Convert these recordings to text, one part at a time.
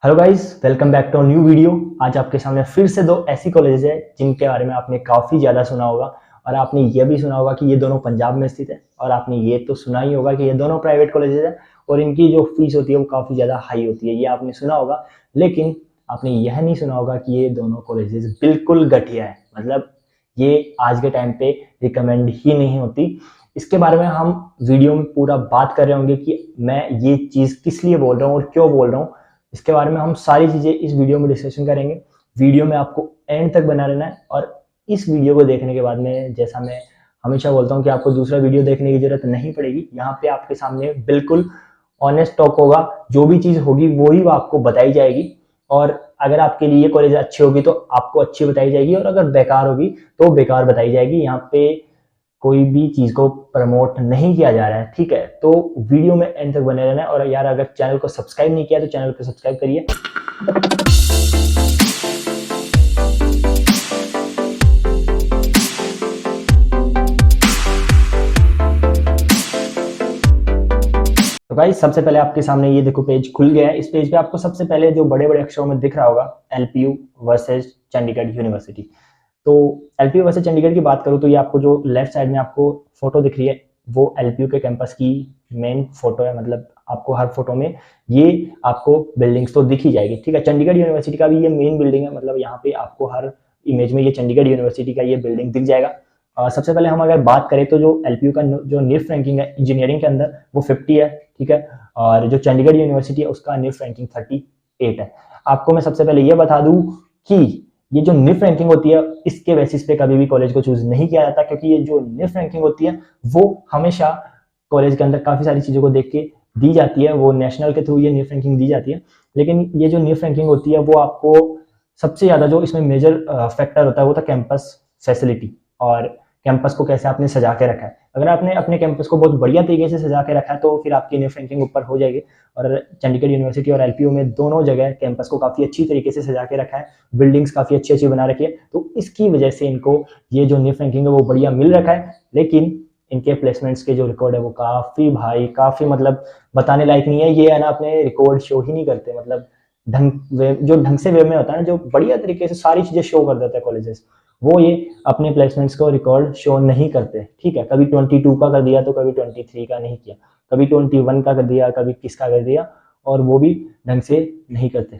Hello guys, welcome back to new video. आज आपके सामने फिर से दो ऐसी कॉलेजेस है जिनके बारे में आपने काफ़ी ज़्यादा सुना होगा और आपने ये भी सुना होगा कि ये दोनों पंजाब में स्थित है और आपने ये तो सुना ही होगा कि ये दोनों प्राइवेट कॉलेजेस हैं और इनकी जो फीस होती है वो काफ़ी ज़्यादा हाई होती है। ये आपने सुना होगा, लेकिन आपने यह नहीं सुना होगा कि ये दोनों कॉलेजेस बिल्कुल घटिया है। मतलब ये आज के टाइम पे रिकमेंड ही नहीं होती। इसके बारे में हम वीडियो में पूरा बात कर रहे होंगे कि मैं ये चीज़ किस लिए बोल रहा हूँ और क्यों बोल रहा हूँ। इसके बारे में हम सारी चीज़ें इस वीडियो में डिस्कशन करेंगे। वीडियो में आपको एंड तक बना रहना है और इस वीडियो को देखने के बाद में, जैसा मैं हमेशा बोलता हूँ कि आपको दूसरा वीडियो देखने की जरूरत नहीं पड़ेगी। यहाँ पे आपके सामने बिल्कुल ऑनेस्ट टॉक होगा, जो भी चीज़ होगी वही आपको बताई जाएगी और अगर आपके लिए कॉलेज अच्छी होगी तो आपको अच्छी बताई जाएगी और अगर बेकार होगी तो बेकार बताई जाएगी। यहाँ पे कोई भी चीज को प्रमोट नहीं किया जा रहा है, ठीक है। तो वीडियो में एंड तक बने रहना है और यार अगर चैनल को सब्सक्राइब नहीं किया तो चैनल को सब्सक्राइब करिए। तो गाइस, सबसे पहले आपके सामने ये देखो पेज खुल गया है। इस पेज पे आपको सबसे पहले जो बड़े बड़े अक्षरों में दिख रहा होगा एलपीयू वर्सेस चंडीगढ़ यूनिवर्सिटी। तो एलपीयू वर्सेस चंडीगढ़ की बात करूँ तो ये आपको जो लेफ्ट साइड में आपको फोटो दिख रही है वो एलपीयू के कैंपस की मेन फोटो है। मतलब आपको हर फोटो में ये आपको बिल्डिंग्स तो दिख ही जाएगी, ठीक है। चंडीगढ़ यूनिवर्सिटी का भी ये मेन बिल्डिंग है, मतलब यहाँ पे आपको हर इमेज में ये चंडीगढ़ यूनिवर्सिटी का ये बिल्डिंग दिख जाएगा। सबसे पहले हम अगर बात करें तो जो एलपीयू का जो निफ्ट रैंकिंग है इंजीनियरिंग के अंदर वो 50 है, ठीक है। और जो चंडीगढ़ यूनिवर्सिटी है उसका निफ्ट रैंकिंग 38 है। आपको मैं सबसे पहले ये बता दूं कि ये जो निफ्ट रैंकिंग होती है इसके बेसिस पे कभी भी कॉलेज को चूज नहीं किया जाता, क्योंकि ये जो निफ्ट रैंकिंग होती है वो हमेशा कॉलेज के अंदर काफी सारी चीजों को देख के दी जाती है। वो नेशनल के थ्रू ये निफ्ट रैंकिंग दी जाती है, लेकिन ये जो निफ्ट रैंकिंग होती है वो आपको सबसे ज्यादा जो इसमें मेजर फैक्टर होता है वो था कैंपस फैसिलिटी और कैंपस को कैसे आपने सजा के रखा है। अगर आपने अपने कैंपस को बहुत बढ़िया तरीके से सजा के रखा है तो फिर आपकी निफ्ट रैंकिंग ऊपर हो जाएगी। और चंडीगढ़ यूनिवर्सिटी और एलपीयू में दोनों जगह कैंपस को काफी अच्छी तरीके से सजा के रखा है, बिल्डिंग्स काफी अच्छी अच्छी बना रखी है, तो इसकी वजह से इनको ये जो निफ्ट रैंकिंग है वो बढ़िया मिल रखा है। लेकिन इनके प्लेसमेंट्स के जो रिकॉर्ड है वो काफी भाई काफी मतलब बताने लायक नहीं है। ये है ना अपने रिकॉर्ड शो ही नहीं करते, मतलब ढंग से वे में होता है ना, जो बढ़िया तरीके से सारी चीजें शो कर देते हैं कॉलेजेस, वो ये अपने प्लेसमेंट्स को रिकॉर्ड शो नहीं करते, ठीक है। कभी 22 का कर दिया तो कभी 23 का नहीं किया, कभी 21 का कर दिया, कभी किसका कर दिया, और वो भी ढंग से नहीं करते।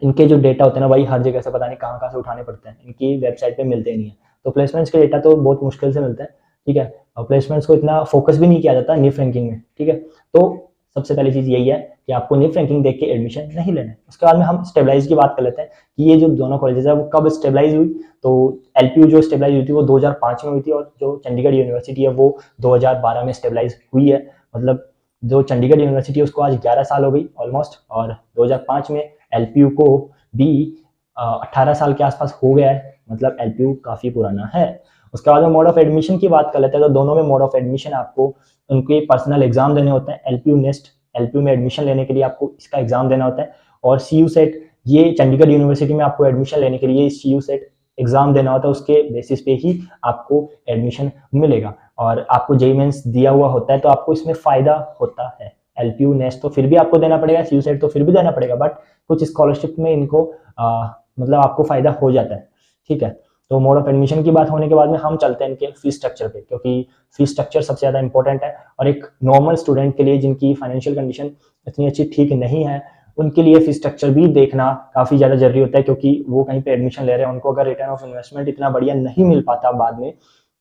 इनके जो डेटा होते हैं ना भाई हर जगह से पता नहीं कहाँ कहाँ से उठाने पड़ते हैं, इनकी वेबसाइट पे मिलते ही नहीं है। तो प्लेसमेंट्स के डेटा तो बहुत मुश्किल से मिलते हैं, ठीक है। और प्लेसमेंट्स को इतना फोकस भी नहीं किया जाता निफ्ट रैंकिंग में, ठीक है। तो सबसे पहली चीज यही है कि आपको निफ्ट रैंकिंग देख के एडमिशन नहीं लेना है। उसके बाद में हम स्टेबलाइज की बात कर लेते हैं कि ये जो दोनों कॉलेजेस है वो कब स्टेबलाइज हुई। तो एलपीयू जो स्टेबलाइज हुई थी वो 2005 में हुई थी और जो चंडीगढ़ यूनिवर्सिटी है वो 2012 में स्टेबलाइज हुई है। मतलब जो चंडीगढ़ यूनिवर्सिटी है उसको आज 11 साल हो गई ऑलमोस्ट, और 2005 में एलपीयू को भी 18 साल के आसपास हो गया है। मतलब एलपीयू काफी पुराना है। उसके बाद में मोड ऑफ एडमिशन की बात कर लेते हैं तो दोनों में मोड ऑफ एडमिशन आपको उनके पर्सनल एग्जाम देने होते हैं। एलपीयू नेस्ट, एलपीयू में एडमिशन लेने के लिए आपको इसका एग्जाम देना होता है, और सीयू सेट, ये चंडीगढ़ यूनिवर्सिटी में आपको एडमिशन लेने के लिए सीयू सेट एग्जाम देना होता है। उसके बेसिस पे ही आपको एडमिशन मिलेगा और आपको जेईई मेंस दिया हुआ होता है, तो आपको इसमें फायदा होता है। एलपीयू नेस्ट तो फिर भी आपको देना पड़ेगा, सीयू सेट तो फिर भी देना पड़ेगा, बट कुछ स्कॉलरशिप में इनको मतलब आपको फायदा हो जाता है, ठीक है। तो मोड ऑफ एडमिशन की बात होने के बाद में हम चलते हैं इनके फीस स्ट्रक्चर पे, क्योंकि फीस स्ट्रक्चर सबसे ज्यादा इंपॉर्टेंट है और एक नॉर्मल स्टूडेंट के लिए जिनकी फाइनेंशियल कंडीशन इतनी अच्छी ठीक नहीं है उनके लिए फीस स्ट्रक्चर भी देखना काफी ज्यादा जरूरी होता है, क्योंकि वो कहीं पे एडमिशन ले रहे हैं, उनको अगर रिटर्न ऑफ इन्वेस्टमेंट इतना बढ़िया नहीं मिल पाता बाद में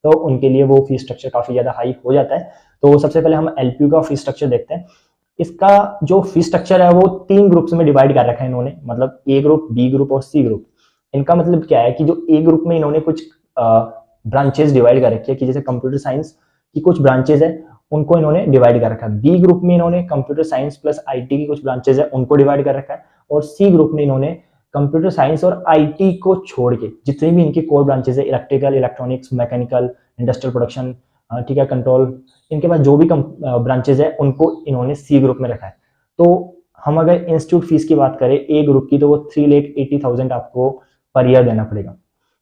तो उनके लिए वो फीस स्ट्रक्चर काफी ज्यादा हाई हो जाता है। तो सबसे पहले हम एलपीयू का फीस स्ट्रक्चर देखते हैं। इसका जो फीस स्ट्रक्चर है वो 3 ग्रुप्स में डिवाइड कर रखा है इन्होंने, मतलब ए ग्रुप, बी ग्रुप और सी ग्रुप। इनका मतलब क्या है कि जो ए ग्रुप में इन्होंने कुछ ब्रांचेस डिवाइड कर रखी है कि जैसे कंप्यूटर साइंस की कुछ ब्रांचेस है उनको इन्होंने डिवाइड कर रखा है। बी ग्रुप में इन्होंने कंप्यूटर साइंस प्लस आईटी की कुछ ब्रांचेस है उनको डिवाइड कर रखा है, और सी ग्रुप में इन्होंने कंप्यूटर साइंस और आईटी को छोड़ के जितनी भी इनकी कोर ब्रांचेस है, electrical, electronics, mechanical, industrial production, ठीक है, कंट्रोल, इनके पास जो भी ब्रांचेस है उनको इन्होंने सी ग्रुप में रखा है। तो हम अगर इंस्टीट्यूट फीस की बात करें ए ग्रुप की तो वो 3,80,000 आपको पर ईयर देना पड़ेगा।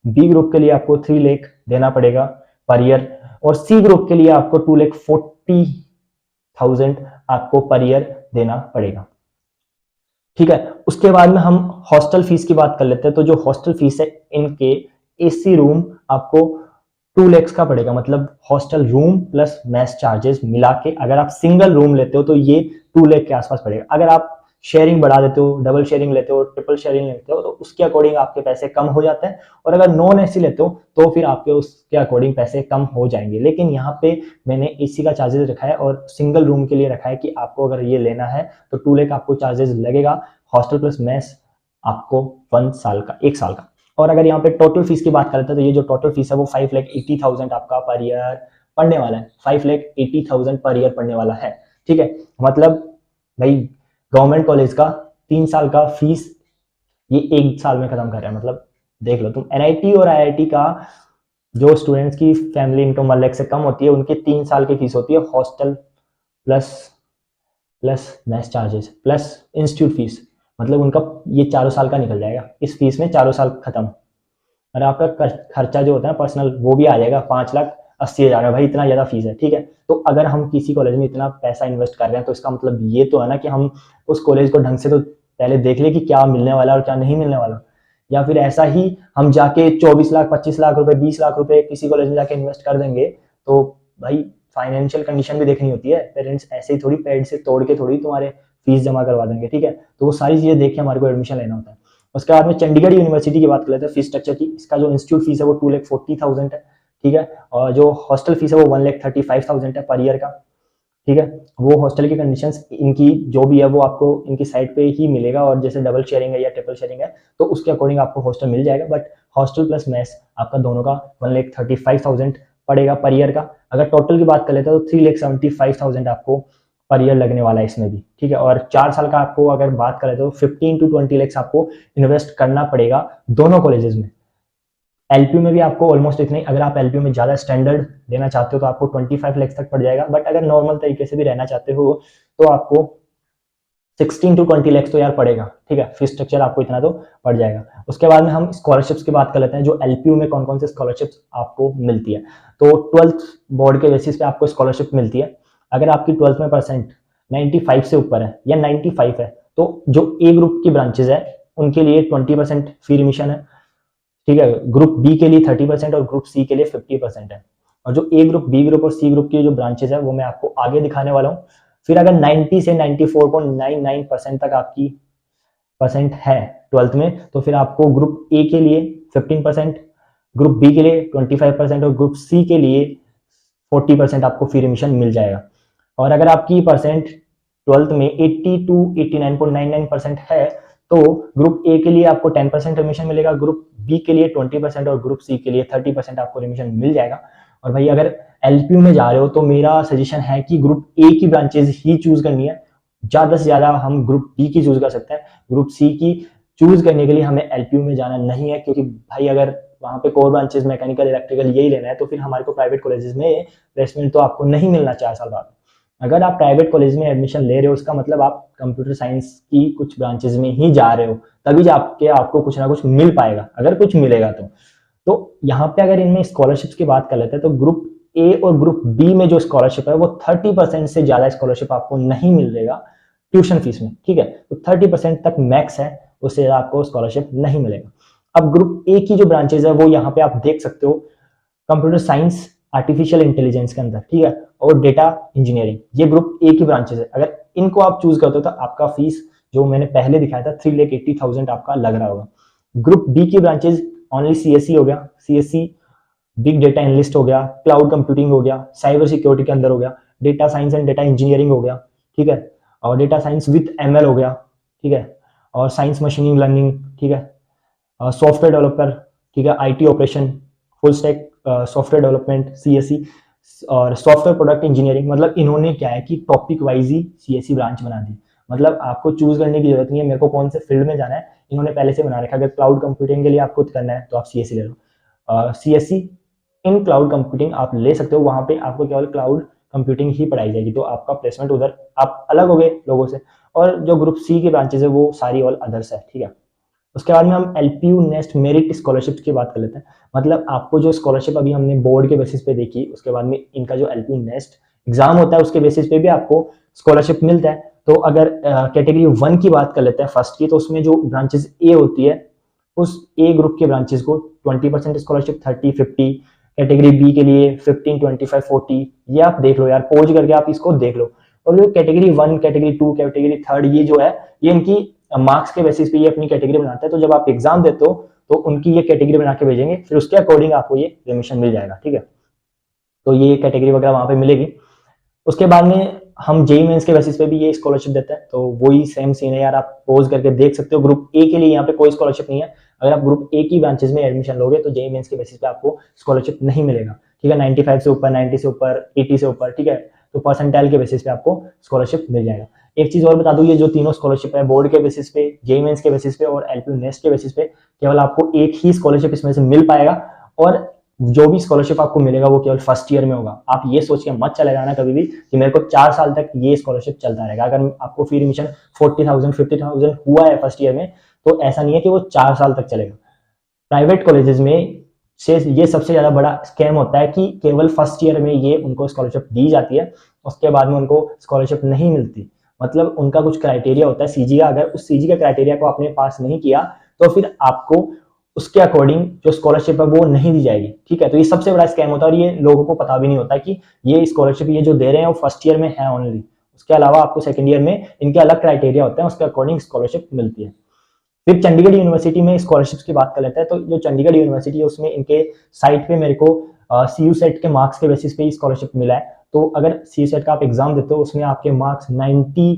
बी ग्रुप के लिए आपको 3 लाख देना पड़ेगा पर ईयर, और सी ग्रुप के लिए आपको 2,40,000 आपको पर ईयर देना पड़ेगा, ठीक है। उसके बाद में हम हॉस्टल फीस की बात कर लेते हैं। तो जो हॉस्टल फीस है इनके एसी रूम आपको 2 lakhs का पड़ेगा, मतलब hostel room plus mess charges मिला के अगर आप सिंगल रूम लेते हो तो ये 2 लाख के आसपास पड़ेगा। अगर आप शेयरिंग बढ़ा देते हो, डबल शेयरिंग लेते हो, ट्रिपल शेयरिंग लेते हो, तो उसके अकॉर्डिंग आपके पैसे कम हो जाते हैं। और अगर नॉन एसी लेते हो तो फिर आपके उसके अकॉर्डिंग पैसे कम हो जाएंगे। लेकिन यहाँ पे मैंने एसी का चार्जेस रखा है और सिंगल रूम के लिए रखा है कि आपको अगर ये लेना है तो 2 लाख आपको चार्जेस लगेगा, हॉस्टल प्लस मेस आपको 1 साल का। और अगर यहाँ पे टोटल फीस की बात करते हैं तो ये जो टोटल फीस है वो 5,80,000 आपका पर ईयर पढ़ने वाला है, 5,80,000 पर ईयर पढ़ने वाला है। ठीक है, मतलब भाई गवर्नमेंट कॉलेज का 3 साल का फीस ये 1 साल में खत्म कर रहा है। मतलब देख लो तुम, एनआईटी और आईआईटी का जो स्टूडेंट्स की फैमिली इनकम 1 लाख से कम होती है उनकी 3 साल की फीस होती है hostel plus mess charges plus institute fees, मतलब उनका ये 4 साल का निकल जाएगा। इस फीस में 4 साल खत्म। और आपका खर्चा जो होता है पर्सनल वो भी आ जाएगा 5,80,000 में। भाई इतना ज्यादा फीस है। ठीक है, तो अगर हम किसी कॉलेज में इतना पैसा इन्वेस्ट कर रहे हैं तो इसका मतलब ये तो है ना कि हम उस कॉलेज को ढंग से तो पहले देख ले कि क्या मिलने वाला और क्या नहीं मिलने वाला। या फिर ऐसा ही हम जाके 24 लाख 25 लाख रुपए 20 लाख रुपए किसी कॉलेज में जाके इन्वेस्ट कर देंगे तो भाई फाइनेंशियल कंडीशन भी देखनी होती है। पेरेंट्स ऐसे ही थोड़ी पेड़ से तोड़ के थोड़ी तुम्हारे फीस जमा करवा देंगे। ठीक है, तो वो सारी चीजें देख के हमारे को एडमिशन लेना होता है। उसके बाद में चंडीगढ़ यूनिवर्सिटी की बात कर लेते हैं फीस स्ट्रक्चर की। इसका जो इंस्टीट्यूट फीस है वो 2,40,000 है। ठीक है, और जो हॉस्टल फीस है वो 1,35,000 है पर ईयर का। ठीक है, वो हॉस्टल की कंडीशंस इनकी जो भी है वो आपको इनकी साइट पे ही मिलेगा, और जैसे डबल शेयरिंग है या ट्रिपल शेयरिंग है तो उसके अकॉर्डिंग आपको हॉस्टल मिल जाएगा। बट हॉस्टल प्लस मेस आपका दोनों का 1,35,000 पड़ेगा पर ईयर का। अगर टोटल की बात कर लेते हैं तो 3,75,000 आपको पर ईयर लगने वाला है इसमें भी। ठीक है, और 4 साल का आपको अगर बात करें तो 15 to 20 lakhs आपको इन्वेस्ट करना पड़ेगा दोनों कॉलेजेस में। एलपीयू में भी आपको ऑलमोस्ट इतने, अगर आप एलपीयू में ज्यादा स्टैंडर्ड लेना चाहते हो तो आपको 25 लाख तक पड़ जाएगा। बट अगर नॉर्मल तरीके से भी रहना चाहते हो तो आपको 16 to 20 लाख तो यार पड़ेगा। ठीक है, फीस स्ट्रक्चर आपको इतना तो पड़ जाएगा। उसके बाद में हम स्कॉलरशिप्स की बात कर लेते हैं, जो एलपीयू में कौन कौन से स्कॉलरशिप्स आपको मिलती है। तो 12th बोर्ड के बेसिस पे आपको स्कॉलरशिप मिलती है। अगर आपकी 12th में परसेंट 95 से ऊपर है या 95 है तो जो ए ग्रुप की ब्रांचेज है उनके लिए 20% फी रिमिशन है। ठीक है, ग्रुप बी के लिए 30% और ग्रुप सी के लिए 50% है। और जो ए ग्रुप, बी ग्रुप और सी ग्रुप की जो ब्रांचेज है वो मैं आपको आगे दिखाने वाला हूँ। फिर अगर 90 से 94.99% तक आपकी परसेंट है 12th में तो फिर आपको ग्रुप ए के लिए 15%, ग्रुप बी के लिए 25% और ग्रुप सी के लिए 40% आपको फ्री एडमिशन मिल जाएगा। और अगर आपकी परसेंट 12th में 80 to 89.99% है तो ग्रुप ए के लिए आपको 10% एडमिशन मिलेगा, ग्रुप बी के लिए 20% और ग्रुप सी के लिए 30% आपको एडमिशन मिल जाएगा। और भाई अगर एलपीयू में जा रहे हो तो मेरा सजेशन है कि ग्रुप ए की ब्रांचेज ही चूज करनी है। ज्यादा से ज्यादा हम ग्रुप बी की चूज कर सकते हैं, ग्रुप सी की चूज करने के लिए हमें एलपीयू में जाना नहीं है। क्योंकि भाई अगर वहां पे कोर ब्रांचेज मैकेनिकल इलेक्ट्रिकल यही लेना है तो फिर हमारे को प्राइवेट कॉलेजेस में प्लेसमेंट तो आपको नहीं मिलना 4 साल बाद। अगर आप प्राइवेट कॉलेज में एडमिशन ले रहे हो उसका मतलब आप कंप्यूटर साइंस की कुछ ब्रांचेज में ही जा रहे हो, तभी जाके आपको कुछ ना कुछ मिल पाएगा, अगर कुछ मिलेगा तो यहाँ पे अगर इनमें स्कॉलरशिप्स की बात कर लेते हैं तो ग्रुप ए और ग्रुप बी में जो स्कॉलरशिप है वो 30% से ज्यादा स्कॉलरशिप आपको नहीं मिलेगा ट्यूशन फीस में। ठीक है, तो 30% तक मैक्स है, उससे आपको स्कॉलरशिप नहीं मिलेगा। अब ग्रुप ए की जो ब्रांचेज है वो यहाँ पे आप देख सकते हो, कंप्यूटर साइंस, आर्टिफिशियल इंटेलिजेंस के अंदर। ठीक है, और डेटा इंजीनियरिंग, ये ग्रुप ए की ब्रांचेज है। अगर इनको आप चूज करते हो तो आपका फीस जो मैंने पहले दिखाया था 3,80,000 आपका लग रहा होगा। ग्रुप बी की ब्रांचेज ओनली सीएससी हो गया, सीएससी बिग डेटा एनालिस्ट हो गया, क्लाउड कंप्यूटिंग हो गया, साइबर सिक्योरिटी के अंदर हो गया, data science and data engineering हो गया। ठीक है, और डेटा साइंस विथ एमएल हो गया। ठीक है, और साइंस मशीनिंग लर्निंग। ठीक है, सॉफ्टवेयर डेवलपर। ठीक है, IT operation, full stack software development CSC, और सॉफ्टवेयर प्रोडक्ट इंजीनियरिंग। मतलब इन्होंने क्या है कि टॉपिक वाइज ही सीएससी ब्रांच बना दी। मतलब आपको चूज करने की जरूरत नहीं है मेरे को कौन से फील्ड में जाना है, इन्होंने पहले से बना रखा है। अगर क्लाउड कंप्यूटिंग के लिए आप खुद करना है तो आप सीएससी ले लो, सीएससी इन क्लाउड कंप्यूटिंग आप ले सकते हो। वहां पे आपको केवल क्लाउड कंप्यूटिंग ही पढ़ाई जाएगी, तो आपका प्लेसमेंट उधर आप अलग हो गए लोगों से। और जो ग्रुप सी की ब्रांचेज है वो सारी ऑल अदर्स है। ठीक है, उसके बाद में हम एलपीयू नेस्ट मेरिट स्कॉलरशिप की बात कर लेते हैं। मतलब आपको जो स्कॉलरशिप अभी हमने बोर्ड के बेसिस पे देखी, उसके बाद में इनका जो एलपीयू नेस्ट एग्जाम होता है उसके बेसिस पे भी आपको स्कॉलरशिप मिलता है। तो अगर कैटेगरी 1 की बात कर लेते हैं फर्स्ट की, तो उसमें जो ब्रांचेस ए होती है उस ए ग्रुप के ब्रांचेस को 20% स्कॉलरशिप, 30, 50, कैटेगरी बी के लिए 15, 25, 40, ये आप देख लो यार, पॉज करके आप इसको देख लो। और जो कैटेगरी 1, कैटेगरी 2, कैटेगरी 3 ये जो है ये इनकी मार्क्स के बेसिस पे ये अपनी कैटेगरी बनाते हैं। तो जब आप एग्जाम देते हो तो उनकी ये कैटेगरी बना के भेजेंगे, फिर उसके अकॉर्डिंग आपको ये एडमिशन मिल जाएगा, ठीक है। तो ये कैटेगरी वगैरह वहां पे मिलेगी। उसके बाद में हम जेई मेंस के बेसिस पे भी ये स्कॉलरशिप देते हैं। तो वही सेम सीन है यार, आप पॉज करके देख सकते हो। ग्रुप ए के लिए यहाँ पे कोई स्कॉलरशिप नहीं है। अगर आप ग्रुप ए की ब्रांचेस में एडमिशन लोगे तो जेई मेंस के बेसिस पे आपको स्कॉलरशिप नहीं मिलेगा, ठीक है। 95 से ऊपर, 90 से ऊपर, 80 से ऊपर, ठीक है, तो परसेंटाइल के बेसिस पे आपको स्कॉलरशिप मिल जाएगा। एक चीज और बता दूं, ये जो तीनों स्कॉलरशिप है बोर्ड के बेसिस पे, जेई मेंस के बेसिस पे और एलपीयू नेस्ट के बेसिस पे, केवल आपको एक ही स्कॉलरशिप इसमें से मिल पाएगा। और जो भी स्कॉलरशिप आपको मिलेगा वो केवल फर्स्ट ईयर में होगा। आप ये सोच के मत चले जाना कभी भी कि मेरे को 4 साल तक ये स्कॉलरशिप चलता रहेगा। अगर आपको फी एडमिशन 40,000 50,000 हुआ है फर्स्ट ईयर में, तो ऐसा नहीं है कि वो 4 साल तक चलेगा। प्राइवेट कॉलेजेस में से ये सबसे ज्यादा बड़ा स्कैम होता है कि केवल फर्स्ट ईयर में ये उनको स्कॉलरशिप दी जाती है, उसके बाद में उनको स्कॉलरशिप नहीं मिलती। मतलब उनका कुछ क्राइटेरिया होता है सीजी का, अगर उस सीजी का क्राइटेरिया को आपने पास नहीं किया तो फिर आपको उसके अकॉर्डिंग जो स्कॉलरशिप है वो नहीं दी जाएगी, ठीक है। तो ये सबसे बड़ा स्कैम होता है और ये लोगों को पता भी नहीं होता कि ये स्कॉलरशिप ये जो दे रहे हैं वो फर्स्ट ईयर में है ओनली। उसके अलावा आपको सेकंड ईयर में इनके अलग क्राइटेरिया होते हैं, उसके अकॉर्डिंग स्कॉलरशिप मिलती है। फिर चंडीगढ़ यूनिवर्सिटी में स्कॉलरशिप्स की बात कर लेते हैं। तो जो चंडीगढ़ यूनिवर्सिटी है उसमें इनके साइट पे मेरे को सीयू सेट के मार्क्स के बेसिस पे ही स्कॉलरशिप मिला है। तो अगर सीयू सेट का आप एग्जाम देते हो उसमें आपके मार्क्स 90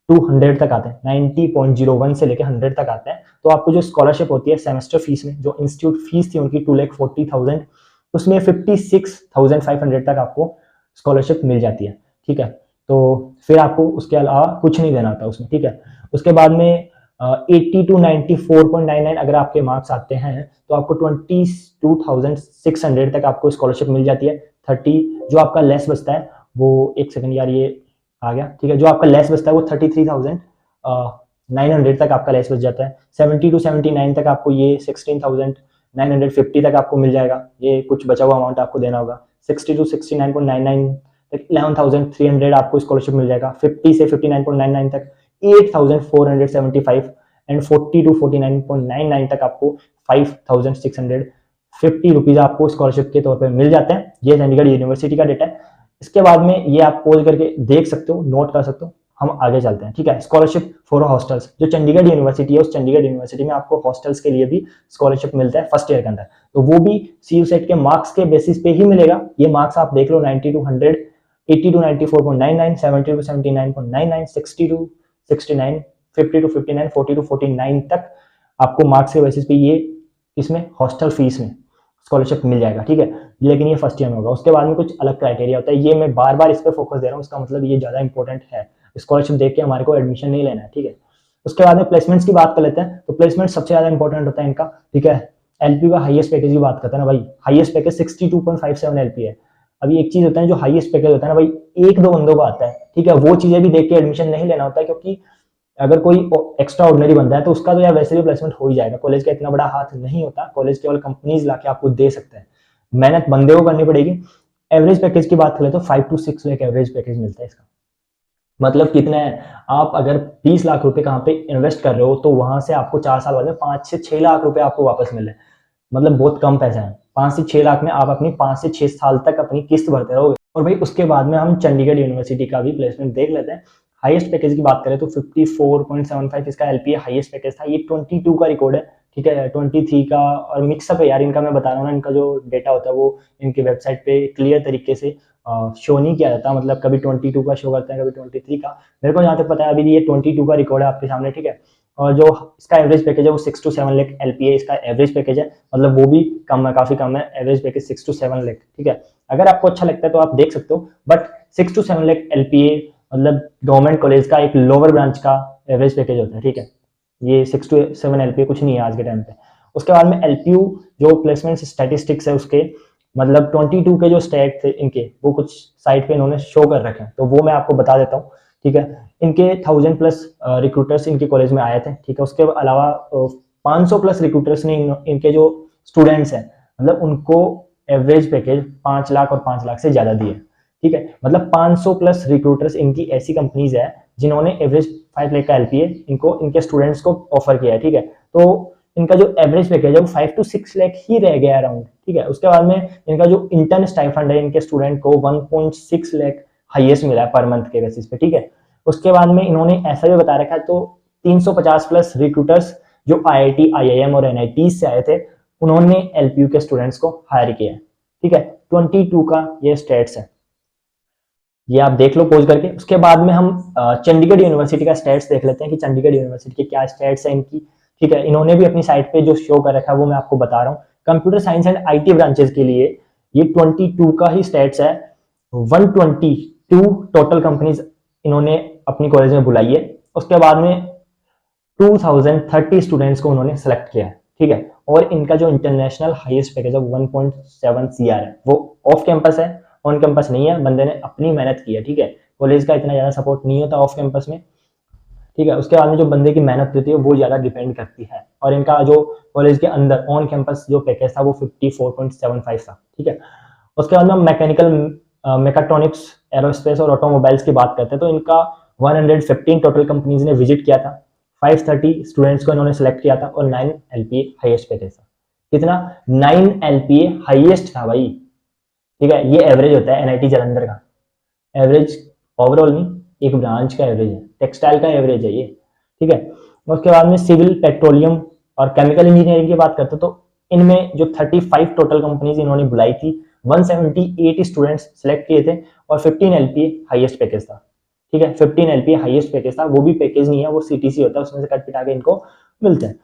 टू 100 तक आते हैं, 90.01 से लेकर 100 तक आते हैं। तो आपको जो स्कॉलरशिप होती है सेमेस्टर फीस में, जो इंस्टीट्यूट फीस थी उनकी 2,40,000, उसमें 56,500 तक आपको स्कॉलरशिप मिल जाती है, ठीक है। तो फिर आपको उसके अलावा कुछ नहीं देना होता उसमें, ठीक है। उसके बाद में 80 टू 94.99 अगर आपके मार्क्स आते हैं तो आपको 22,600 तक आपको स्कॉलरशिप मिल जाती है। 30 जो आपका लेस बचता है वो, एक सेकंड यार ये आ गया, ठीक है, जो आपका लेस बचता है वो 33,900 तक आपका लेस बच जाता है। 70 टू 79 तक आपको ये 16,950 तक आपको मिल जाएगा, ये कुछ बचा हुआ अमाउंट आपको देना होगा। 60 टू 69.99 तक 11,300 आपको स्कॉलरशिप मिल जाएगा। 50 से 59.99 तक 8,475 एंड 40 टू 49.99 तक आपको 5,650 रुपीज आपको स्कॉलरशिप के तौर पे मिल जाते हैं। ये चंडीगढ़ यूनिवर्सिटी का डेटा है। इसके बाद में ये आप पोज करके देख सकते हो, नोट कर सकते हो। हम आगे चलते हैं, ठीक है। स्कॉलरशिप फॉर हॉस्टल्स, जो चंडीगढ़ यूनिवर्सिटी है उस चंडीगढ़ यूनिवर्सिटी में आपको हॉस्टल्स के लिए भी स्कॉलरशिप मिलता है फर्स्ट ईयर के अंदर। तो वो भी सीयू सेट के मार्क्स के बेसिस पे ही मिलेगा। ये मार्क्स आप देख लो, 90 to 100, 80 to 94.99, 70 to 79.99, 60 to 69, 50 to 59, 40 to 49 तक आपको मार्क्स के बेसिस पे ये इसमें हॉस्टल फीस में स्कॉलरशिप मिल जाएगा, ठीक है। लेकिन ये फर्स्ट ईयर में होगा। उसके बाद में कुछ अलग क्राइटेरिया होता है, ये मैं बार बार इस पे फोकस दे रहा हूँ, इसका मतलब ये ज्यादा इंपॉर्टेंट है। स्कॉलरशिप देख के हमारे को एडमिशन नहीं लेना है, ठीक है। उसके बाद में प्लेसमेंट्स की बात कर लेते हैं। तो प्लेसमेंट सबसे ज्यादा इंपॉर्टेंट होता है इनका, ठीक है। एलपी का हाईएस्ट पैकेज की बात करते हैं ना भाई, हाईएस्ट पैकेज 62.57 एलपी है। अभी एक चीज होता है जो हाईएस्ट पैकेज होता है ना भाई, एक दो बंदों का आता है, ठीक है। वो चीजें भी देख के एडमिशन नहीं लेना होता है, क्योंकि अगर कोई एक्स्ट्रा ऑर्डिनरी बंदा है तो उसका तो यार वैसे भी प्लेसमेंट हो ही जाएगा। कॉलेज का इतना बड़ा हाथ नहीं होता, कॉलेज केवल कंपनीज लाके आपको दे सकते हैं, मेहनत बंदे को करनी पड़ेगी। एवरेज पैकेज की बात करें तो 5 टू 6 लाख एवरेज पैकेज मिलता है इसका। मतलब कितना है, आप अगर 20 लाख रुपए कहाँ पे इन्वेस्ट कर रहे हो तो वहां से आपको 4 साल बाद में 5 से 6 लाख रुपए आपको वापस मिले। मतलब बहुत कम पैसा है। 5 से 6 लाख में आप अपनी 5 से 6 साल तक अपनी किस्त भरते रहोगे। और भाई उसके बाद में हम चंडीगढ़ यूनिवर्सिटी का भी प्लेसमेंट देख लेते हैं। हाईएस्ट पैकेज की बात करें तो 54.75 इसका एलपीए हाईएस्ट पैकेज था। ये 22 का रिकॉर्ड है, ठीक है। 23 का और मिक्सअप है यार इनका, मैं बता रहा हूँ ना, इनका जो डेटा होता है वो इनकी वेबसाइट पे क्लियर तरीके से शो नहीं किया जाता। मतलब कभी 22 का शो करते हैं, कभी 23 का। मेरे को जहाँ तक पता है अभी ये 22 का रिकॉर्ड है आपके सामने, ठीक है। और जो इसका एवरेज पैकेज है वो 6 टू 7 लाख एलपीए इसका एवरेज पैकेज है। मतलब वो भी कम है, काफी कम है। एवरेज पैकेज 6 टू 7 लाख, ठीक है। अगर आपको अच्छा लगता है तो आप देख सकते हो, बट 6 टू 7 लाख एलपीए मतलब गवर्नमेंट कॉलेज का एक लोअर ब्रांच का एवरेज पैकेज होता है, ठीक है। ये 6 टू 7 एलपीए कुछ नहीं है आज के टाइम पे। उसके बाद में एलपीयू जो प्लेसमेंट स्टैटिस्टिक्स है उसके, मतलब 22 के जो स्टैट थे इनके, वो कुछ साइट पे इन्होंने शो कर रखे हैं, तो वो मैं आपको बता देता हूँ, ठीक है। इनके 1000+ रिक्रूटर्स इनके कॉलेज में आए थे, ठीक है। उसके अलावा 500+ रिक्रूटर्स ने इनके जो स्टूडेंट्स हैं मतलब उनको एवरेज पैकेज 5 लाख और 5 लाख से ज्यादा दिए। ठीक है, मतलब 500 प्लस रिक्रूटर्स इनकी ऐसी कंपनीज है जिन्होंने एवरेज 5 लाख का एलपीए इनको इनके स्टूडेंट्स को ऑफर किया है। ठीक है, तो इनका जो एवरेज पैकेज है वो 5 to 6 लाख ही रह गया अराउंड। ठीक है, उसके बाद में इनका जो इंटर्न स्टाइफंड है इनके स्टूडेंट को 1.6 लाख हाईएस्ट मिला है पर मंथ के बेसिस पे। ठीक है, उसके बाद में इन्होंने ऐसा भी बता रखा है, तो 350 प्लस रिक्रूटर्स जो आईआईटी, आईआईएम और एनआईटी से आए थे उन्होंने एलपीयू के स्टूडेंट्स को हायर किया है। ठीक है, 22 का ये स्टेट्स है, ये आप देख लो पॉज करके। उसके बाद में हम चंडीगढ़ यूनिवर्सिटी का स्टेट्स देख लेते हैं कि चंडीगढ़ यूनिवर्सिटी के क्या स्टेट्स है इनकी। ठीक है, इन्होंने भी अपनी साइट पे जो शो कर रखा है वो मैं आपको बता रहा हूँ। Computer science and IT branches के लिए ये 22 का ही स्टेट्स है। 122 टोटल कंपनीज इन्होंने अपनी कॉलेज में बुलाई है। उसके बाद में 2030 स्टूडेंट्स को उन्होंने सेलेक्ट किया है। ठीक है, और इनका जो इंटरनेशनल हाईएस्ट पैकेज है 1.7 CR है, वो ऑफ कैंपस है, ऑन कैंपस नहीं है। बंदे ने अपनी मेहनत की है। ठीक है, कॉलेज का इतना ज्यादा सपोर्ट नहीं होता ऑफ कैंपस में। ठीक है, उसके बाद में जो बंदे की मेहनत होती है वो ज्यादा डिपेंड करती है, और इनका जो कॉलेज के अंदर ऑन कैंपस जो पैकेज था वो 54.75 था। ठीक है, उसके बाद में हम मैकेनिकल, मेकाट्रॉनिक्स, एरोस्पेस और ऑटोमोबाइल्स की बात करते हैं, तो इनका 115 टोटल कंपनीज ने विजिट किया था, 530 स्टूडेंट्स को इन्होंने सेलेक्ट किया था और 9 एलपीए हाईएस्ट पैकेज था। कितना? 9 एलपीए हाईएस्ट था भाई। ठीक है, ये एवरेज होता है एनआईटी जालंधर का एवरेज, ओवरऑल नहीं, एक ब्रांच का एवरेज है, टेक्सटाइल का एवरेज है ये। ठीक है, उसके बाद में सिविल, पेट्रोलियम और केमिकल इंजीनियरिंग की बात करते तो इनमें जो 35 टोटल कंपनीज इन्होंने बुलाई थी, 178 स्टूडेंट्स सेलेक्ट किए थे और 15 एलपीए हाईएस्ट पैकेज था। ठीक है, 15 एलपीए हाईएस्ट पैकेज था, वो भी पैकेज नहीं है, वो सीटीसी होता है, उसमें से कट पिटा के इनको मिलते हैं।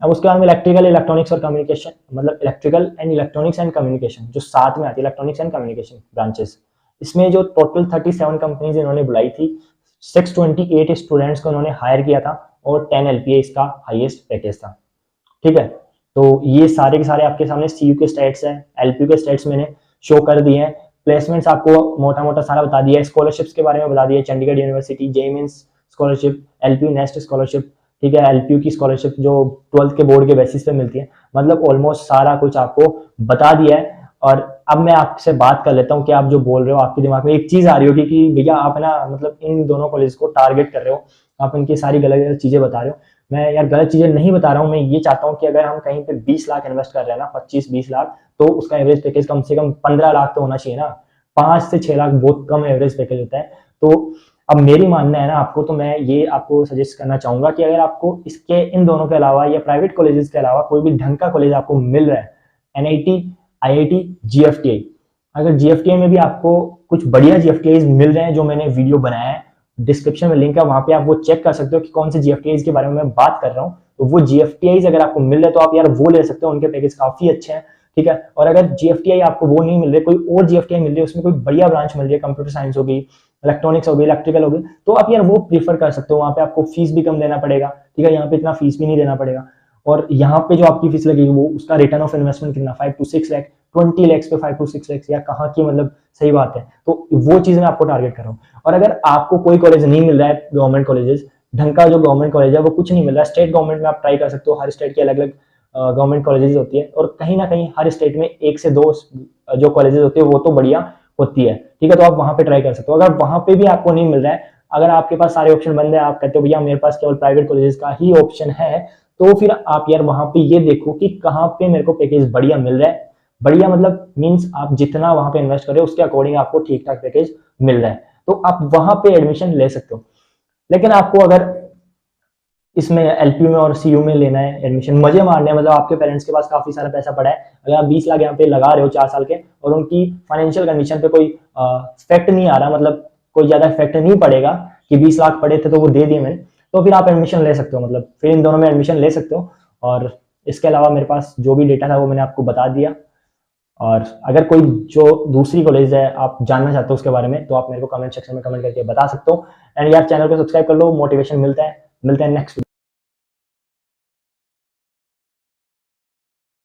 अब उसके बाद में इलेक्ट्रिकल, इलेक्ट्रॉनिक्स और कम्युनिकेशन, मतलब electrical and electronics and communication जो साथ में आती है, इलेक्ट्रॉनिक्स एंड कम्युनिकेशन ब्रांचेस, इसमें जो टोटल 37 कंपनीज इन्होंने बुलाई थी, 628 स्टूडेंट्स को इन्होंने हायर किया था और 10 एलपीए इसका हाईएस्ट पैकेज था। ठीक है, तो ये सारे के सारे आपके सामने सीयू के स्टेट्स है, एलपीयू के स्टेट्स मैंने शो कर दिए हैं। प्लेसमेंट्स आपको मोटा मोटा सारा बता दिया है, स्कॉलरशिप्स के बारे में बता दिया, Chandigarh university JEE mains scholarship, LPU NEST scholarship. ठीक है, एलपीयू की स्कॉलरशिप जो 12th के बोर्ड के बेसिस पे मिलती है, मतलब ऑलमोस्ट सारा कुछ आपको बता दिया है। और अब मैं आपसे बात कर लेता हूँ कि आप जो बोल रहे हो, आपके दिमाग में एक चीज आ रही होगी कि भैया आप ना मतलब इन दोनों कॉलेज को टारगेट कर रहे हो, आप इनकी सारी गलत गलत चीजें बता रहे हो। मैं यार गलत चीजें नहीं बता रहा हूँ, मैं ये चाहता हूँ कि अगर हम कहीं पे 20 लाख इन्वेस्ट कर रहे हैं ना, 25-20 लाख, तो उसका एवरेज पैकेज कम से कम 15 लाख तो होना चाहिए ना। 5 से 6 लाख बहुत कम एवरेज पैकेज होता है। तो अब मेरी मानना है ना आपको, तो मैं ये आपको सजेस्ट करना चाहूंगा कि अगर आपको इसके इन दोनों के अलावा या प्राइवेट कॉलेजेस के अलावा कोई भी ढंग का कॉलेज आपको मिल रहा है, एनआईटी, आईआईटी, जीएफटीआई, अगर जीएफटीआई में भी आपको कुछ बढ़िया जीएफटीआई मिल रहे हैं, जो मैंने वीडियो बनाया है, डिस्क्रिप्शन में लिंक है, वहां पे आप वो चेक कर सकते हो कि कौन से जीएफटीआई के बारे में मैं बात कर रहा हूँ। तो वो जीएफटीआई अगर आपको मिल रहे हैं तो आप यार वो ले सकते हो, उनके पैकेज काफी अच्छे हैं। ठीक है, और अगर जीएफटीआई आपको वो नहीं मिल रहे, कोई और जीएफटीआई मिल रही है, उसमें कोई बढ़िया ब्रांच मिल रही है, कंप्यूटर साइंस होगी, इलेक्ट्रॉनिक्स होगी, इलेक्ट्रिकल होगी, तो आप यार वो प्रीफर कर सकते हो। वहां पे आपको फीस भी कम देना पड़ेगा। ठीक है, यहाँ पे इतना फीस भी नहीं देना पड़ेगा, और यहाँ पे जो आपकी फीस लगेगी वो उसका रिटर्न ऑफ इन्वेस्टमेंट कितना, 5 to 6 लाख, 20 लाख पे 5 to 6 लाख, या कहाँ की मतलब सही बात है। तो वो चीज मैं आपको टारगेट कर रहा हूँ। और अगर आपको कोई कॉलेज नहीं मिल रहा है, गवर्नमेंट कॉलेजेस, ढंग का जो गवर्नमेंट कॉलेज है वो कुछ नहीं मिल रहा है, स्टेट गवर्नमेंट में आप ट्राई कर सकते हो, हर स्टेट की अलग अलग गवर्नमेंट कॉलेजेस होती है, और कहीं ना कहीं हर स्टेट में 1 से 2 जो कॉलेजेस होती है वो तो बढ़िया होती है। ठीक है, तो आप वहां पे ट्राई कर सकते हो। अगर वहां पे भी आपको नहीं मिल रहा है, अगर आपके पास सारे ऑप्शन बंद है, आप कहते हो भैया मेरे पास केवल प्राइवेट कॉलेजेस का ही ऑप्शन है, तो फिर आप यार वहां पे ये देखो कि कहाँ पे मेरे को पैकेज बढ़िया मिल रहा है। बढ़िया मतलब मींस आप जितना वहां पे इन्वेस्ट करें उसके अकॉर्डिंग आपको ठीक ठाक पैकेज मिल रहा है, तो आप वहां पे एडमिशन ले सकते हो। लेकिन आपको अगर इसमें एलपीयू में और सीयू में लेना है एडमिशन, मजे मारने, मतलब आपके पेरेंट्स के पास काफी सारा पैसा पड़ा है, अगर आप 20 लाख यहाँ पे लगा रहे हो 4 साल के, और उनकी फाइनेंशियल कंडीशन पे कोई इफेक्ट नहीं आ रहा, मतलब कोई ज्यादा इफेक्ट नहीं पड़ेगा कि 20 लाख पड़े थे तो वो दे दिए मैंने, तो फिर आप एडमिशन ले सकते हो, मतलब फिर इन दोनों में एडमिशन ले सकते हो। और इसके अलावा मेरे पास जो भी डेटा था वो मैंने आपको बता दिया। और अगर कोई जो दूसरी कॉलेज है आप जानना चाहते हो उसके बारे में, तो आप मेरे को कमेंट सेक्शन में कमेंट करके बता सकते हो। एंड यार चैनल को सब्सक्राइब कर लो, मोटिवेशन मिलता है। मिलते हैं नेक्स्ट